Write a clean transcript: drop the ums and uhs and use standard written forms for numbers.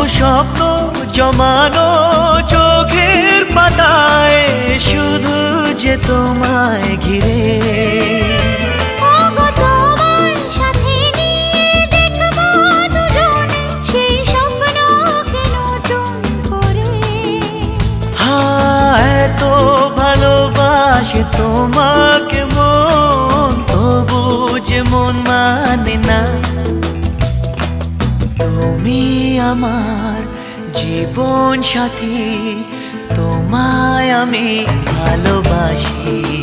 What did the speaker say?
স্বপ্ন জমানো চোখের পাতায়, শুধু যে তোমায় ঘিরে। এতো ভালোবাসে তোমাকে মন, তবু যে মন মানে না। তুমি আমার জীবন সাথী, তোমায় আমি ভালোবাসি।